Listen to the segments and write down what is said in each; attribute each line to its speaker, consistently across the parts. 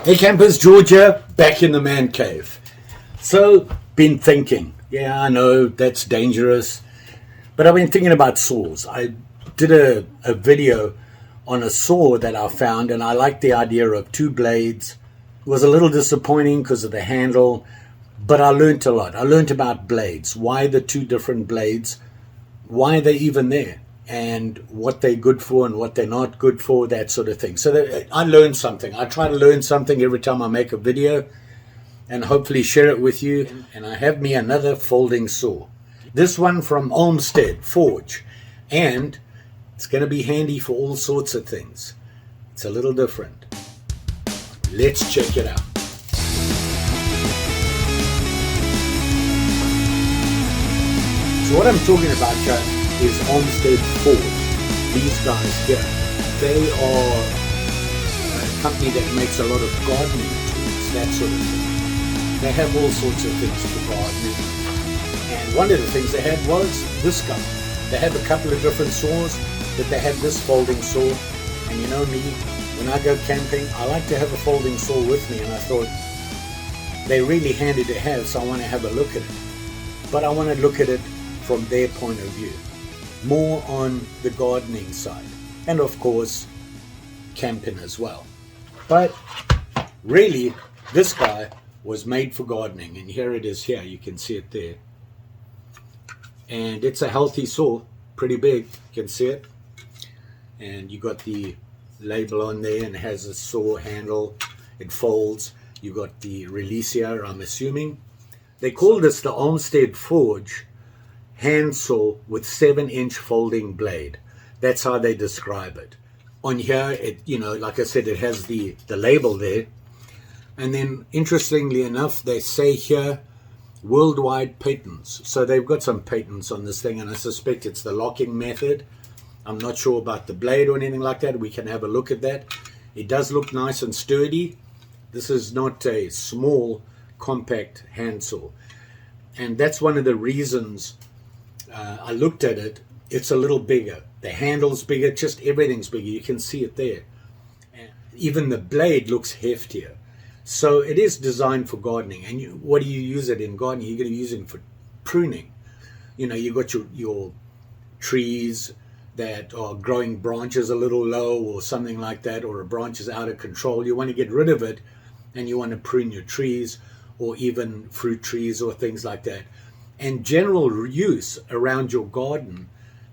Speaker 1: Hey campers, Georgia, back in the man cave. So, been thinking, yeah, I know that's dangerous, but I've been thinking about saws. I did a video on a saw that I found, and I liked the idea of two blades. It was a little disappointing because of the handle, but I learned a lot. I learned about blades, why the two different blades, why they're even there, and what they're good for and what they're not good for, that sort of thing. So I learned something. I try to learn something every time I make a video and hopefully share it with you. And I have me another folding saw. This one from Olmsted Forge. And it's going to be handy for all sorts of things. It's a little different. Let's check it out. So what I'm talking about here is Olmsted Forge. These guys here, they are a company that makes a lot of gardening tools, that sort of thing. They have all sorts of things for gardening. And one of the things they had was this guy. They have a couple of different saws, but they had this folding saw. And you know me, when I go camping, I like to have a folding saw with me, and I thought they're really handy to have, so I want to have a look at it. But I want to look at it from their point of view, more on the gardening side, and of course camping as well. But really, this guy was made for gardening, and here it is. Here you can see it there, and it's a healthy saw, pretty big, you can see it, and you got the label on there, and it has a saw handle, it folds. You got the release here, I'm assuming. They call this the Olmsted Forge Hand Saw with 7-inch folding blade. That's how they describe it. On here, it, you know, like I said, it has the label there. And then, interestingly enough, they say here, worldwide patents. So they've got some patents on this thing, and I suspect it's the locking method. I'm not sure about the blade or anything like that. We can have a look at that. It does look nice and sturdy. This is not a small, compact hand saw. And that's one of the reasons I looked at it. It's a little bigger. The handle's bigger, just everything's bigger. You can see it there. And even the blade looks heftier. So it is designed for gardening. And what do you use it in gardening? You're going to use it for pruning. You know, you've got your trees that are growing branches a little low or something like that, or a branch is out of control. You want to get rid of it, and you want to prune your trees, or even fruit trees or things like that. And general use around your garden,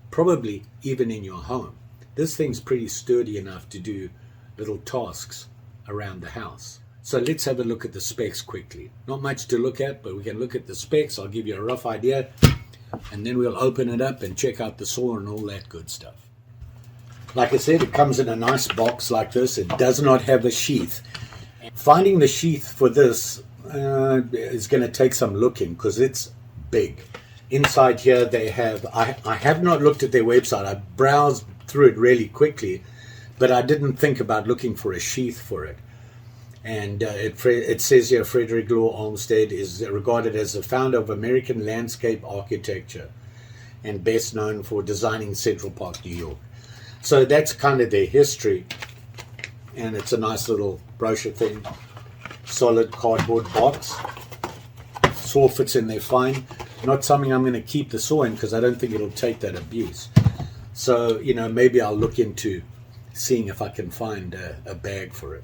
Speaker 1: probably even in your home. This thing's pretty sturdy enough to do little tasks around the house. So let's have a look at the specs quickly. Not much to look at, but we can look at the specs. I'll give you a rough idea, and then we'll open it up and check out the saw and all that good stuff. Like I said, it comes in a nice box like this. It does not have a sheath. Finding the sheath for this is going to take some looking, because it's big. Inside here they have, I have not looked at their website. I browsed through it really quickly, but I didn't think about looking for a sheath for it. And it says here, Frederick Law Olmsted is regarded as the founder of American landscape architecture and best known for designing Central Park, New York. So that's kind of their history, and it's a nice little brochure thing. Solid cardboard box. Saw fits in there fine. Not something I'm going to keep the saw in, because I don't think it'll take that abuse. So, you know, maybe I'll look into seeing if I can find a bag for it.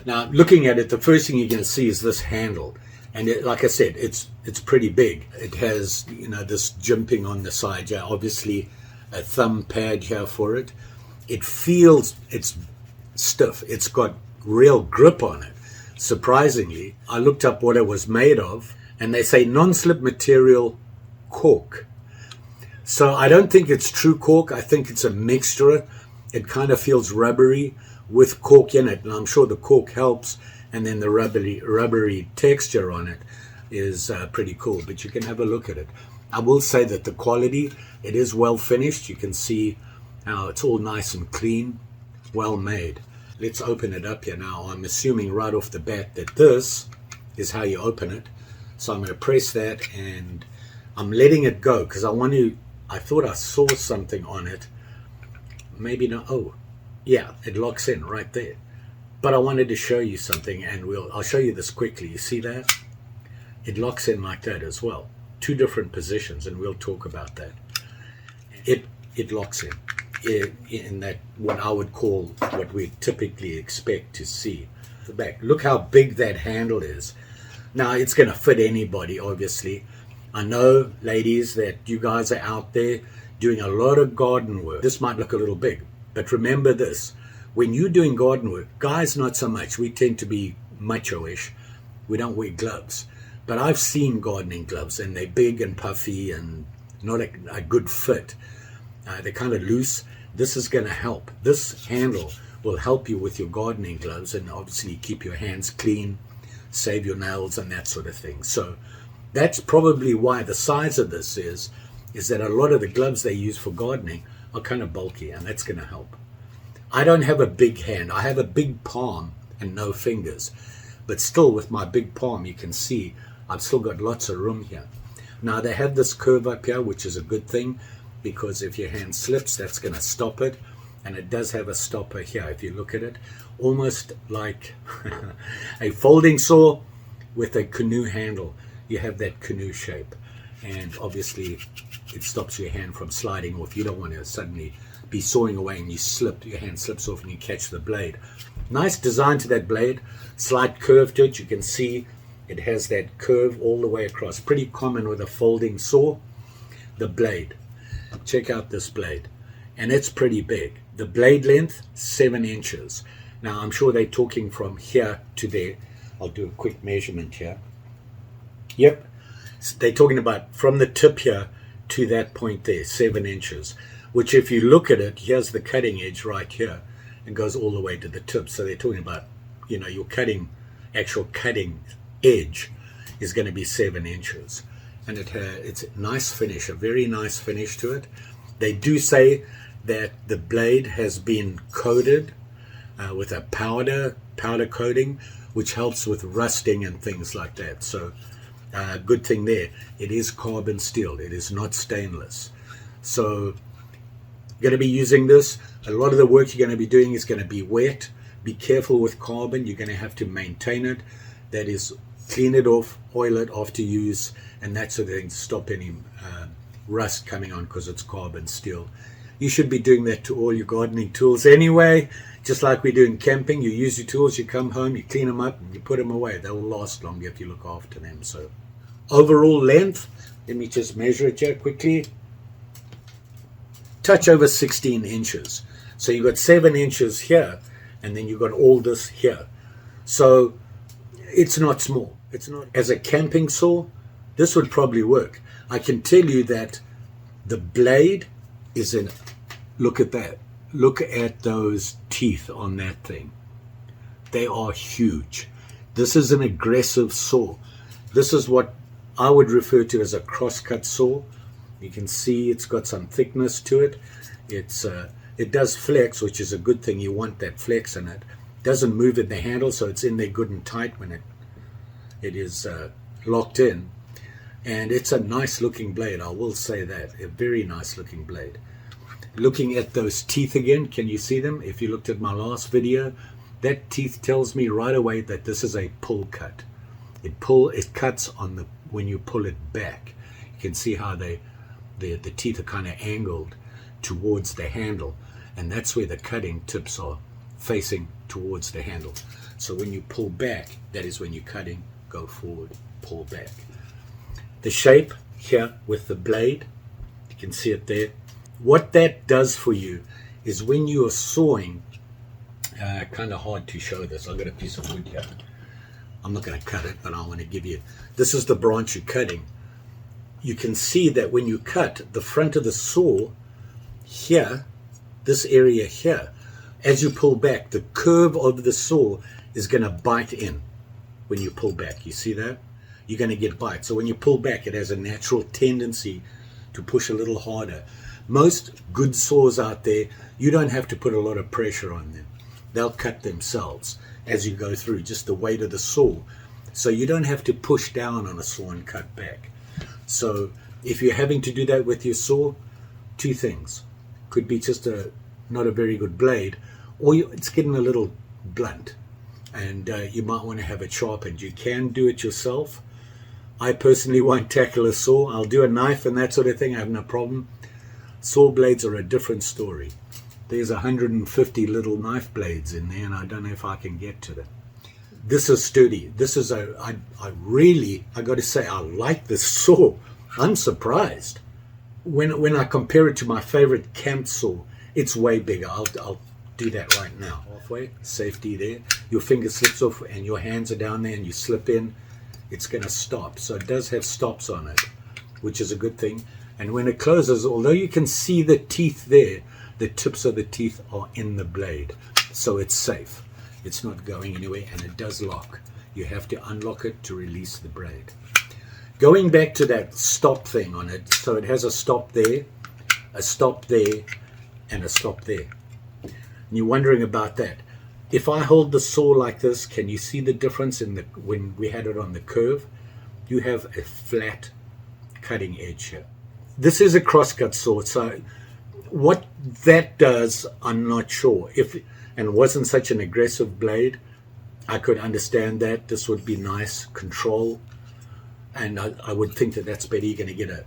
Speaker 1: Now, looking at it, the first thing you're going to see is this handle. And it, like I said, it's pretty big. It has, you know, this jimping on the side here. Obviously, a thumb pad here for it. It feels, it's stiff. It's got real grip on it. Surprisingly, I looked up what it was made of, and they say non-slip material cork. So I don't think it's true cork. I think it's a mixture. It kind of feels rubbery with cork in it, and I'm sure the cork helps, and then the rubbery texture on it is pretty cool. But you can have a look at it. I will say that the quality, it is well finished. You can see how it's all nice and clean, well made. Let's open it up here now. I'm assuming right off the bat that this is how you open it. So I'm going to press that, and I'm letting it go because I thought I saw something on it. Maybe not. Oh, yeah, it locks in right there. But I wanted to show you something, and I'll show you this quickly. You see that? It locks in like that as well. Two different positions, and we'll talk about that. It locks in that what I would call what we typically expect to see. The back. Look how big that handle is. Now it's going to fit anybody, obviously. I know, ladies, that you guys are out there doing a lot of garden work. This might look a little big, but remember this. When you're doing garden work, guys not so much. We tend to be macho-ish. We don't wear gloves. But I've seen gardening gloves, and they're big and puffy and not a good fit. They're kind of loose. This is going to help. This handle will help you with your gardening gloves and obviously keep your hands clean, save your nails and that sort of thing. So that's probably why the size of this is that a lot of the gloves they use for gardening are kind of bulky, and that's going to help. I don't have a big hand. I have a big palm and no fingers. But still, with my big palm, you can see I've still got lots of room here. Now, they have this curve up here, which is a good thing, because if your hand slips, that's going to stop it. And it does have a stopper here, if you look at it. Almost like a folding saw with a canoe handle. You have that canoe shape. And obviously, it stops your hand from sliding off. You don't want to suddenly be sawing away and you slip, your hand slips off and you catch the blade. Nice design to that blade. Slight curve to it. You can see it has that curve all the way across. Pretty common with a folding saw. The blade. Check out this blade. And it's pretty big. The blade length, 7 inches. Now, I'm sure they're talking from here to there. I'll do a quick measurement here. Yep. They're talking about from the tip here to that point there, 7 inches. Which, if you look at it, here's the cutting edge right here. And goes all the way to the tip. So they're talking about, your actual cutting edge is going to be 7 inches. And it's a nice finish, a very nice finish to it. They do say that the blade has been coated with a powder coating, which helps with rusting and things like that. So good thing there. It is carbon steel. It is not stainless. So going to be using this. A lot of the work you're going to be doing is going to be wet. Be careful with carbon. You're going to have to maintain it. That is, clean it off, oil it after use, and that sort of thing to stop any rust coming on because it's carbon steel. You should be doing that to all your gardening tools anyway. Just like we do in camping, you use your tools, you come home, you clean them up, and you put them away. They'll last longer if you look after them. So, overall length, let me just measure it here quickly. Touch over 16 inches. So you've got 7 inches here, and then you've got all this here. So it's not small. It's not. As a camping saw, this would probably work. I can tell you that the blade is in. Look at that. Look at those teeth on that thing. They are huge. This is an aggressive saw. This is what I would refer to as a crosscut saw. You can see it's got some thickness to it. It does flex, which is a good thing. You want that flex in it. It doesn't move in the handle, so it's in there good and tight when it is locked in. And it's a nice looking blade, I will say that. A very nice looking blade. Looking at those teeth again, can you see them? If you looked at my last video, that teeth tells me right away that this is a pull cut. It cuts on when you pull it back. You can see how the teeth are kind of angled towards the handle, and that's where the cutting tips are, facing towards the handle. So when you pull back, that is when you're cutting. Go forward, pull back. The shape here with the blade, you can see it there. What that does for you is when you are sawing, kind of hard to show this. I've got a piece of wood here. I'm not going to cut it, but I want to give you, this is the branch you're cutting. You can see that when you cut the front of the saw here, this area here, as you pull back, the curve of the saw is going to bite in when you pull back. You see that? You're going to get bite. So when you pull back, it has a natural tendency to push a little harder. Most good saws out there, you don't have to put a lot of pressure on them. They'll cut themselves as you go through, just the weight of the saw. So you don't have to push down on a saw and cut back. So if you're having to do that with your saw, two things. Could be just not a very good blade, or it's getting a little blunt. and you might want to have it sharpened. You can do it yourself. I personally won't tackle a saw. I'll do a knife and that sort of thing. I have no problem. Saw blades are a different story. There's 150 little knife blades in there, and I don't know if I can get to them. This is sturdy. This is I got to say, I like this saw. I'm surprised. When I compare it to my favorite camp saw, it's way bigger. I'll do that right now. Halfway, safety there. Your finger slips off and your hands are down there and you slip in. It's going to stop. So it does have stops on it, which is a good thing. And when it closes, although you can see the teeth there, the tips of the teeth are in the blade. So it's safe. It's not going anywhere, and it does lock. You have to unlock it to release the blade. Going back to that stop thing on it, so it has a stop there, and a stop there. And you're wondering about that. If I hold the saw like this, can you see the difference in when we had it on the curve? You have a flat cutting edge here. This is a crosscut saw, so what that does, I'm not sure. And it wasn't such an aggressive blade, I could understand that. This would be nice control, and I would think that that's better. You're going to get a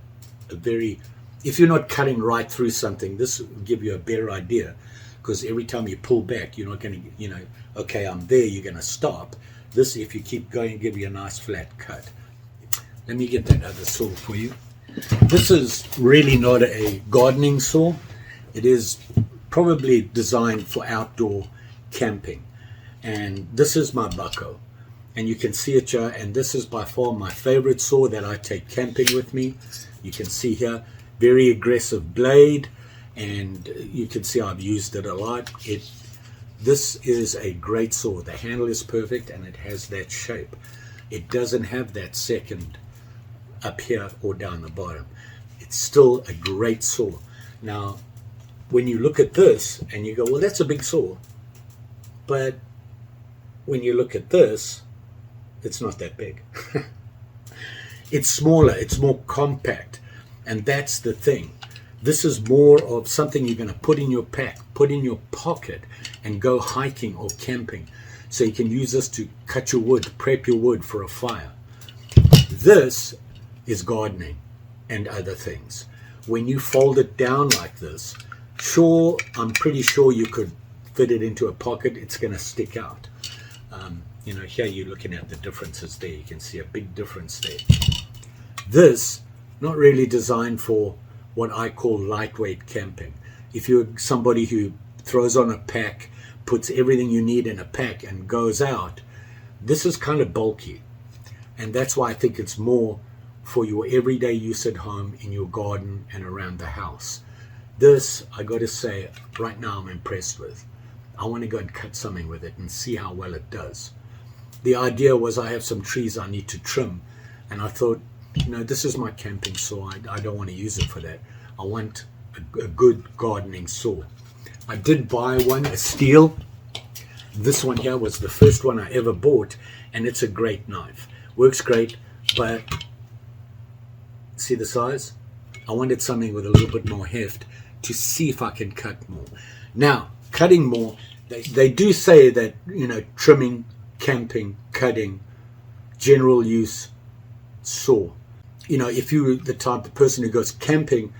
Speaker 1: very, if you're not cutting right through something, this will give you a better idea, because every time you pull back, you're not going to, okay, I'm there, you're going to stop. This, if you keep going, give you a nice flat cut. Let me get that other saw for you. This is really not a gardening saw. It is probably designed for outdoor camping. And this is my bucko. And you can see it here. And this is by far my favorite saw that I take camping with me. You can see here, very aggressive blade. And you can see I've used it a lot. This is a great saw. The handle is perfect and it has that shape. It doesn't have that second up here or down the bottom. It's still a great saw. Now, when you look at this and you go, well, that's a big saw. But when you look at this, it's not that big. It's smaller, it's more compact. And that's the thing. This is more of something you're going to put in your pack, put in your pocket, and go hiking or camping. So you can use this to cut your wood, prep your wood for a fire. This is gardening and other things. When you fold it down like this, sure, I'm pretty sure you could fit it into a pocket. It's going to stick out. Here you're looking at the differences there. You can see a big difference there. This, not really designed for what I call lightweight camping. If you're somebody who throws on a pack, puts everything you need in a pack and goes out, this is kind of bulky. And that's why I think it's more for your everyday use at home, in your garden and around the house. This, I got to say, right now I'm impressed with. I want to go and cut something with it and see how well it does. The idea was I have some trees I need to trim, and I thought, this is my camping saw. I don't want to use it for that. I want a good gardening saw. I did buy one, a steel. This one here was the first one I ever bought, and it's a great knife. Works great, but see the size? I wanted something with a little bit more heft to see if I can cut more. Now, cutting more, they do say that, trimming, camping, cutting, general use saw. If you're the type of person who goes camping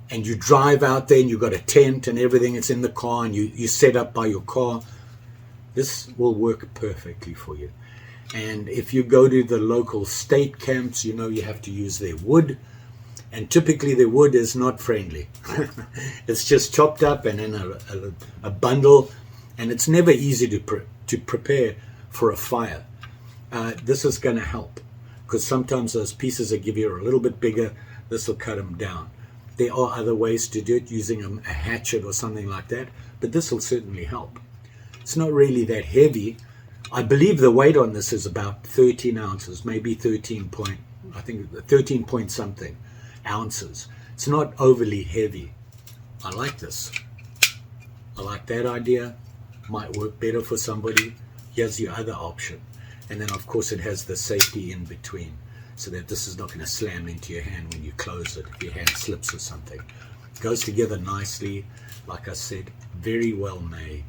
Speaker 1: and you drive out there and you've got a tent and everything, it's in the car and you set up by your car, this will work perfectly for you. And if you go to the local state camps, you have to use their wood. And typically the wood is not friendly. It's just chopped up and in a bundle, and it's never easy to prepare for a fire. This is going to help, because sometimes those pieces that give you are a little bit bigger. This will cut them down. There are other ways to do it, using a hatchet or something like that, but this will certainly help. It's not really that heavy. I believe the weight on this is about 13 ounces, maybe 13 point something ounces. It's not overly heavy. I like this. I like that idea. Might work better for somebody. Here's the other option. And then of course it has the safety in between, so that this is not going to slam into your hand when you close it, if your hand slips or something. It goes together nicely. Like I said, very well made.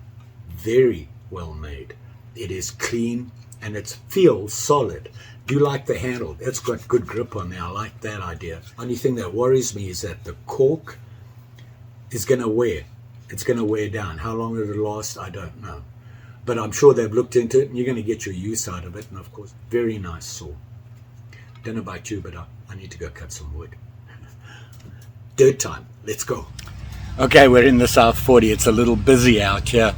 Speaker 1: Very well made. It is clean and it feels solid. Do you like the handle? It's got good grip on there. I like that idea. Only thing that worries me is that the cork is going to wear. It's going to wear down. How long it'll last, I don't know. But I'm sure they've looked into it and you're going to get your use out of it. And of course, very nice saw. Don't know about you, but I need to go cut some wood. Dirt time. Let's go. Okay, we're in the South 40. It's a little busy out here.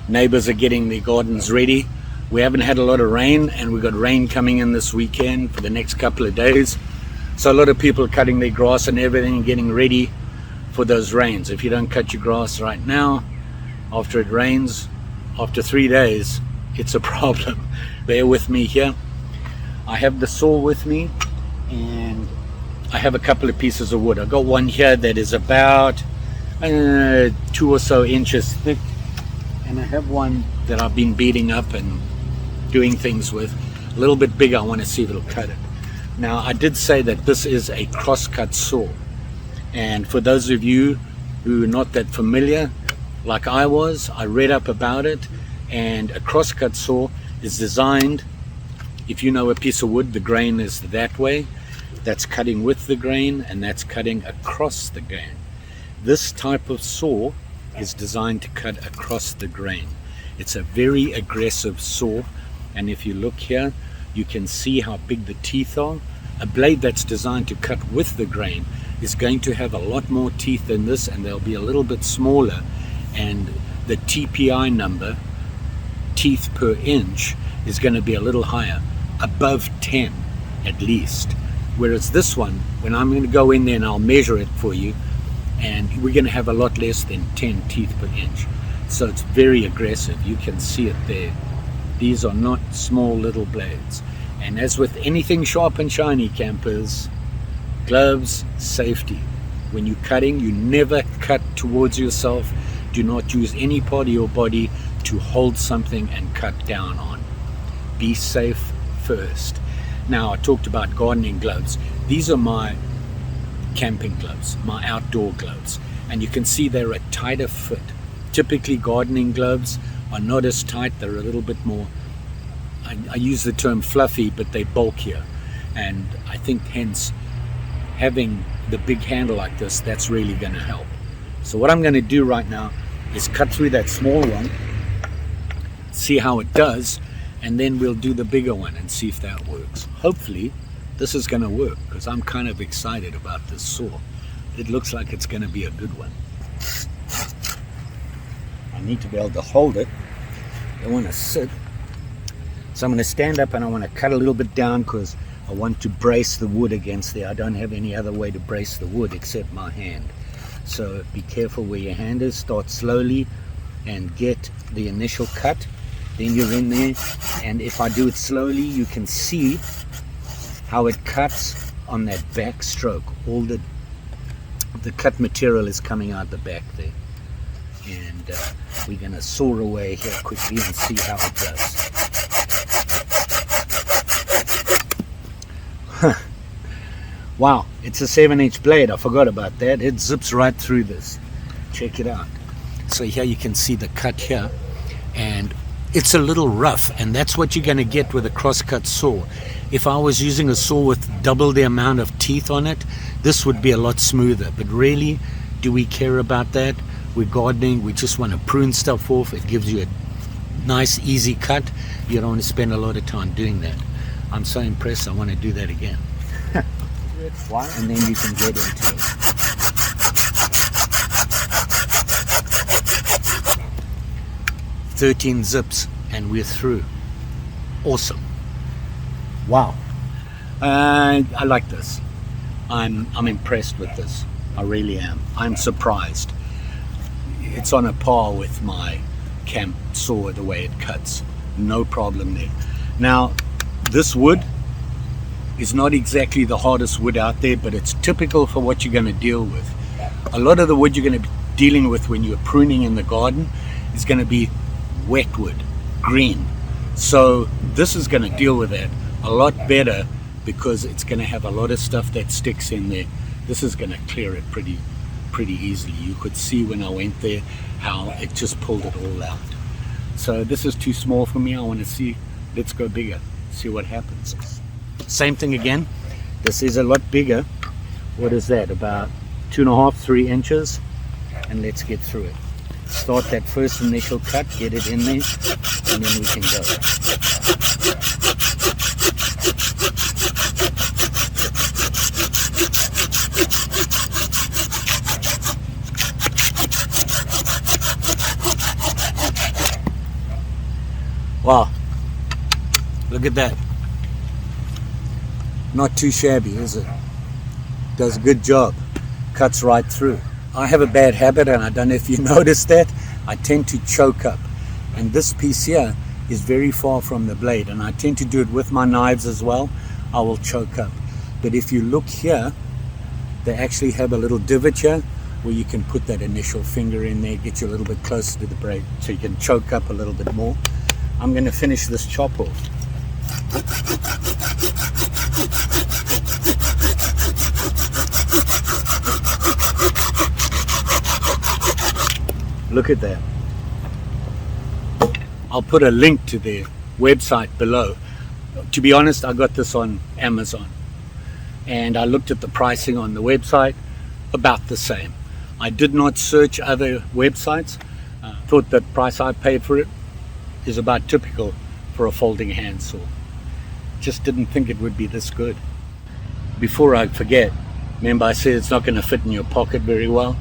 Speaker 1: Neighbors are getting their gardens ready. We haven't had a lot of rain, and we've got rain coming in this weekend for the next couple of days. So a lot of people are cutting their grass and everything and getting ready for those rains. If you don't cut your grass right now, after it rains, after 3 days, it's a problem. Bear with me here. I have the saw with me, and I have a couple of pieces of wood. I've got one here that is about 2 or so inches thick, and I have one that I've been beating up and doing things with, a little bit bigger. I want to see if it'll cut it. Now, I did say that this is a crosscut saw, and for those of you who are not that familiar, like I was, I read up about it, and a crosscut saw is designed, if you know a piece of wood, the grain is that way, that's cutting with the grain, and that's cutting across the grain. This type of saw is designed to cut across the grain. It's a very aggressive saw, and if you look here, you can see how big the teeth are. A blade that's designed to cut with the grain is going to have a lot more teeth than this, and they'll be a little bit smaller, and the TPI number, teeth per inch, is going to be a little higher, above 10 at least. Whereas this one, when I'm going to go in there and I'll measure it for you, and we're going to have a lot less than 10 teeth per inch. So it's very aggressive. You can see it there. These are not small little blades. And as with anything sharp and shiny, campers, gloves, safety. When you're cutting, you never cut towards yourself. Do not use any part of your body to hold something and cut down on. Be safe first. Now, I talked about gardening gloves. These are my camping gloves, my outdoor gloves, and you can see they're a tighter fit. Typically gardening gloves are not as tight, they're a little bit more, I use the term fluffy, but they're bulkier, and I think hence having the big handle like this, that's really going to help. So what I'm going to do right now is cut through that small one, see how it does, and then we'll do the bigger one and see if that works. Hopefully this is going to work, because I'm kind of excited about this saw. It looks like it's going to be a good one. I need to be able to hold it. I want to sit. So I'm going to stand up and I want to cut a little bit down because I want to brace the wood against there. I don't have any other way to brace the wood except my hand. So be careful where your hand is. Start slowly and get the initial cut. Then you're in there. And if I do it slowly, you can see how it cuts on that back stroke. All the cut material is coming out the back there. And we're going to saw away here quickly and see how it does. Wow, it's a 7-inch blade. I forgot about that. It zips right through this. Check it out. So here you can see the cut here, and it's a little rough, and that's what you're going to get with a crosscut saw. If I was using a saw with double the amount of teeth on it, this would be a lot smoother. But really, do we care about that? We're gardening, we just want to prune stuff off. It gives you a nice, easy cut. You don't want to spend a lot of time doing that. I'm so impressed, I want to do that again. And then you can get into it. "13 zips and we're through." Awesome. Wow. I like this. I'm impressed with this. I really am. I'm surprised. It's on a par with my camp saw, the way it cuts. No problem there. Now, this wood is not exactly the hardest wood out there, but it's typical for what you're going to deal with. A lot of the wood you're going to be dealing with when you're pruning in the garden is going to be wet wood, green. So this is going to deal with that a lot better, because it's going to have a lot of stuff that sticks in there. This is going to clear it pretty easily. You could see when I went there how it just pulled it all out. So this is too small for me. I want to see, let's go bigger, see what happens. Same thing again. This is a lot bigger. What is that, about 2.5, 3 inches? And let's get through it. Start that first initial cut, get it in there, and then we can go. Wow, look at that. Not too shabby, is it? Does a good job. Cuts right through. I have a bad habit, and I don't know if you noticed that. I tend to choke up. And this piece here is very far from the blade, and I tend to do it with my knives as well. I will choke up. But if you look here, they actually have a little divot here where you can put that initial finger in there, get you a little bit closer to the blade so you can choke up a little bit more. I'm going to finish this chop off. Look at that. I'll put a link to their website below. To be honest, I got this on Amazon, and I looked at the pricing on the website, about the same. I did not search other websites. Thought that price I paid for it is about typical for a folding hand saw. Just didn't think it would be this good. Before I forget, remember I said it's not going to fit in your pocket very well?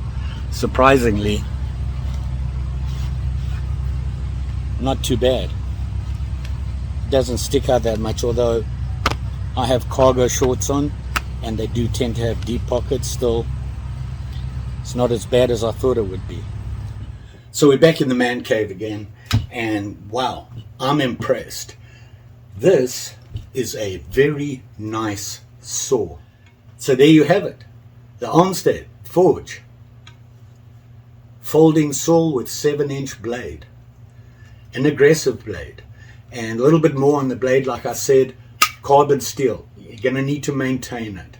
Speaker 1: Surprisingly, not too bad. Doesn't stick out that much, although I have cargo shorts on and they do tend to have deep pockets. Still, it's not as bad as I thought it would be. So we're back in the man cave again, and wow, I'm impressed. This is a very nice saw. So there you have it, the Olmsted Forge folding saw with 7-inch blade, an aggressive blade, and a little bit more on the blade. Like I said, carbon steel, you're going to need to maintain it,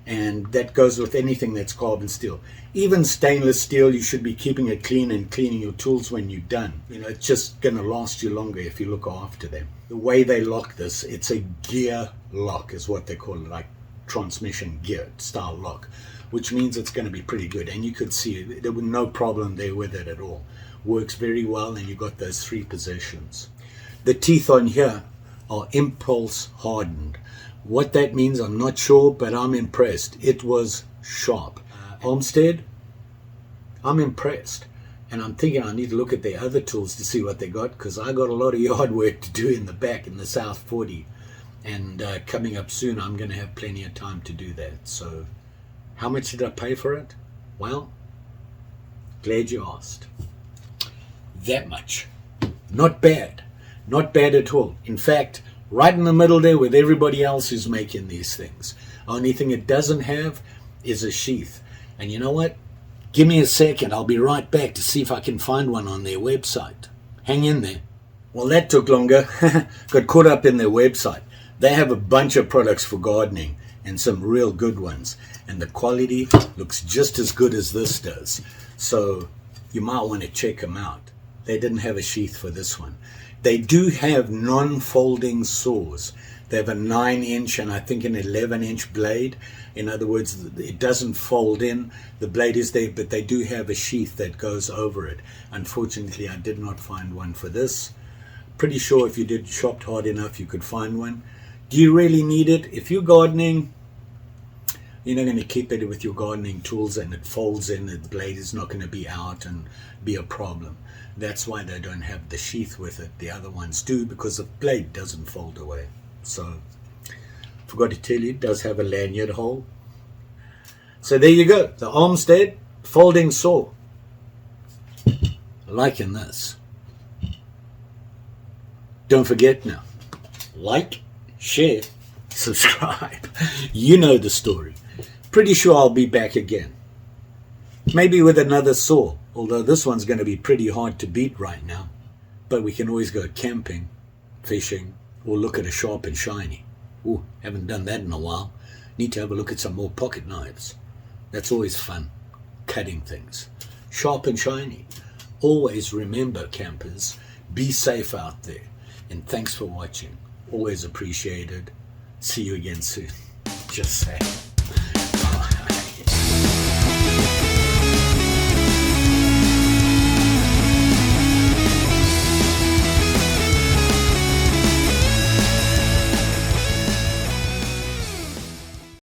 Speaker 1: and that goes with anything that's carbon steel. Even stainless steel, you should be keeping it clean and cleaning your tools when you're done. You know, it's just going to last you longer if you look after them. The way they lock this, it's a gear lock is what they call it, like transmission gear style lock, which means it's going to be pretty good. And you could see there was no problem there with it at all. Works very well, and you got those 3 positions. The teeth on here are impulse hardened. What that means, I'm not sure, but I'm impressed. It was sharp. Olmsted, I'm impressed. And I'm thinking I need to look at their other tools to see what they got, because I got a lot of yard work to do in the back in the South 40. And coming up soon, I'm going to have plenty of time to do that. So how much did I pay for it? Well, glad you asked. That much. Not bad. Not bad at all. In fact, right in the middle there with everybody else who's making these things. Only thing it doesn't have is a sheath. And you know what? Give me a second. I'll be right back to see if I can find one on their website. Hang in there. Well, that took longer. Got caught up in their website. They have a bunch of products for gardening and some real good ones. And the quality looks just as good as this does. So you might want to check them out. They didn't have a sheath for this one. They do have non-folding saws. They have a 9-inch and I think an 11-inch blade. In other words, it doesn't fold in. The blade is there, but they do have a sheath that goes over it. Unfortunately, I did not find one for this. Pretty sure if you did shop hard enough, you could find one. Do you really need it? If you're gardening, you're not going to keep it with your gardening tools and it folds in, the blade is not going to be out and be a problem. That's why they don't have the sheath with it. The other ones do, because the blade doesn't fold away. So, forgot to tell you, it does have a lanyard hole. So there you go, the Olmsted folding saw. Liking this. Don't forget now, like, share, subscribe. You know the story. Pretty sure I'll be back again. Maybe with another saw, although this one's going to be pretty hard to beat right now. But we can always go camping, fishing, or look at a sharp and shiny. Ooh, haven't done that in a while. Need to have a look at some more pocket knives. That's always fun, cutting things. Sharp and shiny. Always remember, campers, Be safe out there. And thanks for watching. Always appreciated. See you again soon. Just saying.